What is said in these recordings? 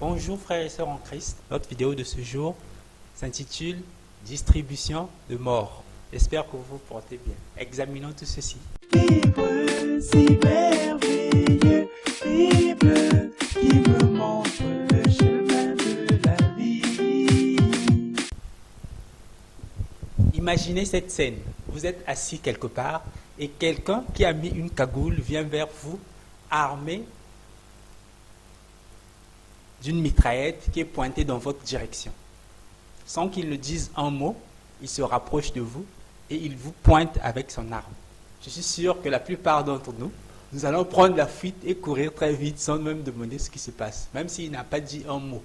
Bonjour frères et sœurs en Christ. Notre vidéo de ce jour s'intitule Distribution de mort. J'espère que vous vous portez bien. Examinons tout ceci. Livre si merveilleux, livre qui me montre le chemin de la vie. Imaginez cette scène. Vous êtes assis quelque part et quelqu'un qui a mis une cagoule vient vers vous armé d'une mitraillette qui est pointée dans votre direction. Sans qu'il ne dise un mot, il se rapproche de vous et il vous pointe avec son arme. Je suis sûr que la plupart d'entre nous, nous allons prendre la fuite et courir très vite sans même demander ce qui se passe, même s'il n'a pas dit un mot.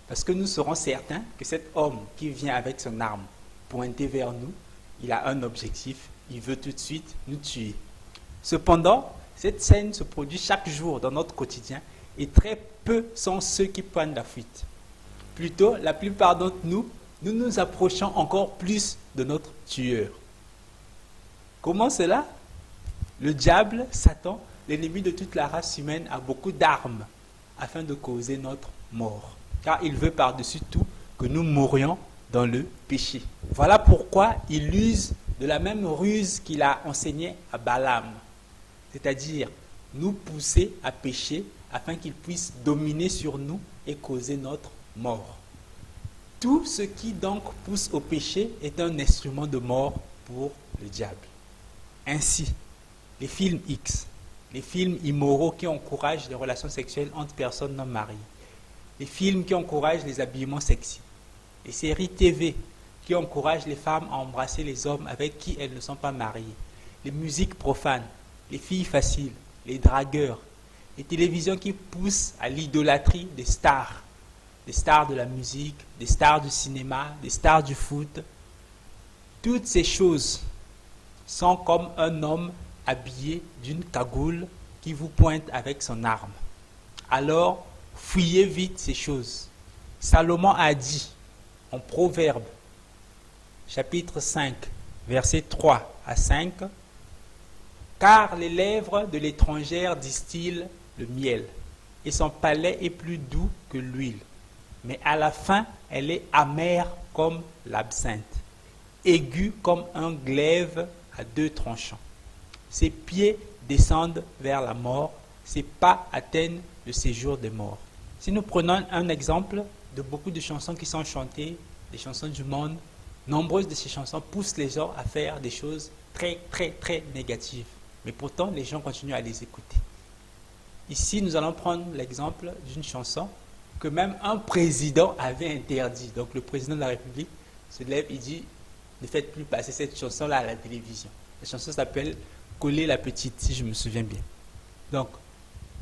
Parce que nous serons certains que cet homme qui vient avec son arme pointée vers nous, il a un objectif, il veut tout de suite nous tuer. Cependant, cette scène se produit chaque jour dans notre quotidien et très peu sont ceux qui prennent la fuite. Plutôt, la plupart d'entre nous, nous nous approchons encore plus de notre tueur. Comment cela? Le diable, Satan, l'ennemi de toute la race humaine, a beaucoup d'armes afin de causer notre mort. Car il veut par-dessus tout que nous mourions dans le péché. Voilà pourquoi il use de la même ruse qu'il a enseignée à Balaam. C'est-à-dire nous pousser à pécher afin qu'il puisse dominer sur nous et causer notre mort. Tout ce qui donc pousse au péché est un instrument de mort pour le diable. Ainsi, les films X, les films immoraux qui encouragent les relations sexuelles entre personnes non mariées, les films qui encouragent les habillements sexy, les séries TV qui encouragent les femmes à embrasser les hommes avec qui elles ne sont pas mariées, les musiques profanes, les filles faciles, les dragueurs, les télévisions qui poussent à l'idolâtrie des stars de la musique, des stars du cinéma, des stars du foot. Toutes ces choses sont comme un homme habillé d'une cagoule qui vous pointe avec son arme. Alors, fuyez vite ces choses. Salomon a dit en Proverbe, chapitre 5, versets 3 à 5, « Car les lèvres de l'étrangère distillent le miel, et son palais est plus doux que l'huile. Mais à la fin, elle est amère comme l'absinthe, aiguë comme un glaive à deux tranchants. Ses pieds descendent vers la mort, ses pas atteignent le séjour des morts. » Si nous prenons un exemple de beaucoup de chansons qui sont chantées, des chansons du monde, nombreuses de ces chansons poussent les gens à faire des choses très négatives. Mais pourtant, les gens continuent à les écouter. Ici, nous allons prendre l'exemple d'une chanson que même un président avait interdit. Donc le président de la République se lève et dit « Ne faites plus passer cette chanson-là à la télévision ». La chanson s'appelle « Coller la petite », si je me souviens bien. Donc,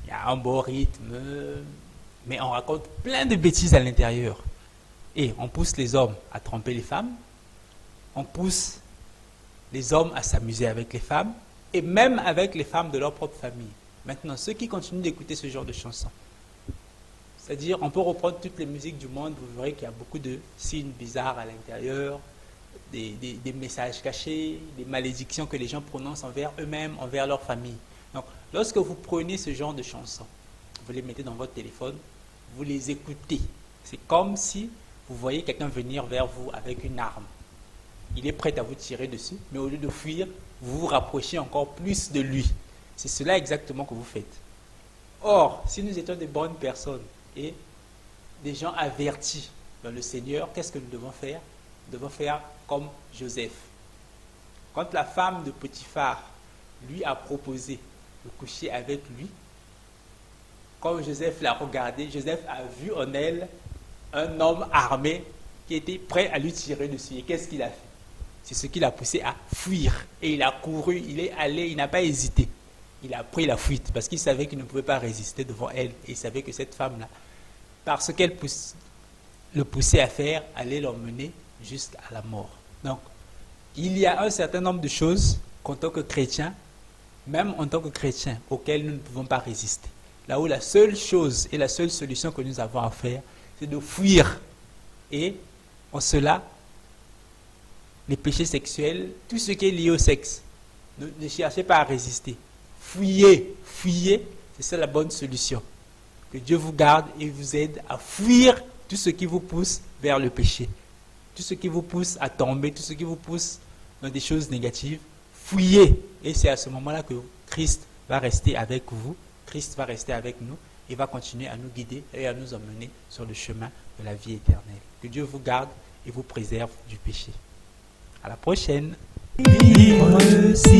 il y a un beau rythme, mais on raconte plein de bêtises à l'intérieur. Et on pousse les hommes à tromper les femmes, on pousse les hommes à s'amuser avec les femmes, et même avec les femmes de leur propre famille. Maintenant, ceux qui continuent d'écouter ce genre de chansons, c'est-à-dire on peut reprendre toutes les musiques du monde, vous verrez qu'il y a beaucoup de signes bizarres à l'intérieur, des messages cachés, des malédictions que les gens prononcent envers eux-mêmes, envers leur famille. Donc, lorsque vous prenez ce genre de chansons, vous les mettez dans votre téléphone, vous les écoutez. C'est comme si vous voyez quelqu'un venir vers vous avec une arme. Il est prêt à vous tirer dessus, mais au lieu de fuir, vous vous rapprochez encore plus de lui. C'est cela exactement que vous faites. Or, si nous étions des bonnes personnes et des gens avertis dans le Seigneur, qu'est-ce que nous devons faire? Nous devons faire comme Joseph. Quand la femme de Potiphar lui a proposé de coucher avec lui, comme Joseph l'a regardé, Joseph a vu en elle un homme armé qui était prêt à lui tirer dessus. Et qu'est-ce qu'il a fait? C'est ce qui l'a poussé à fuir. Et il a couru, il est allé, il n'a pas hésité. Il a pris la fuite parce qu'il savait qu'il ne pouvait pas résister devant elle. Et il savait que cette femme-là, parce qu'elle le poussait à faire, allait l'emmener jusqu'à la mort. Donc, il y a un certain nombre de choses qu'en tant que chrétien, même en tant que chrétien, auxquelles nous ne pouvons pas résister. Là où la seule chose et la seule solution que nous avons à faire, c'est de fuir. Et en cela, les péchés sexuels, tout ce qui est lié au sexe, ne cherchez pas à résister. Fuyez, c'est ça la bonne solution. Que Dieu vous garde et vous aide à fuir tout ce qui vous pousse vers le péché. Tout ce qui vous pousse à tomber, tout ce qui vous pousse dans des choses négatives. Fuyez. Et c'est à ce moment-là que Christ va rester avec vous. Christ va rester avec nous et va continuer à nous guider et à nous emmener sur le chemin de la vie éternelle. Que Dieu vous garde et vous préserve du péché. À la prochaine. Vivre si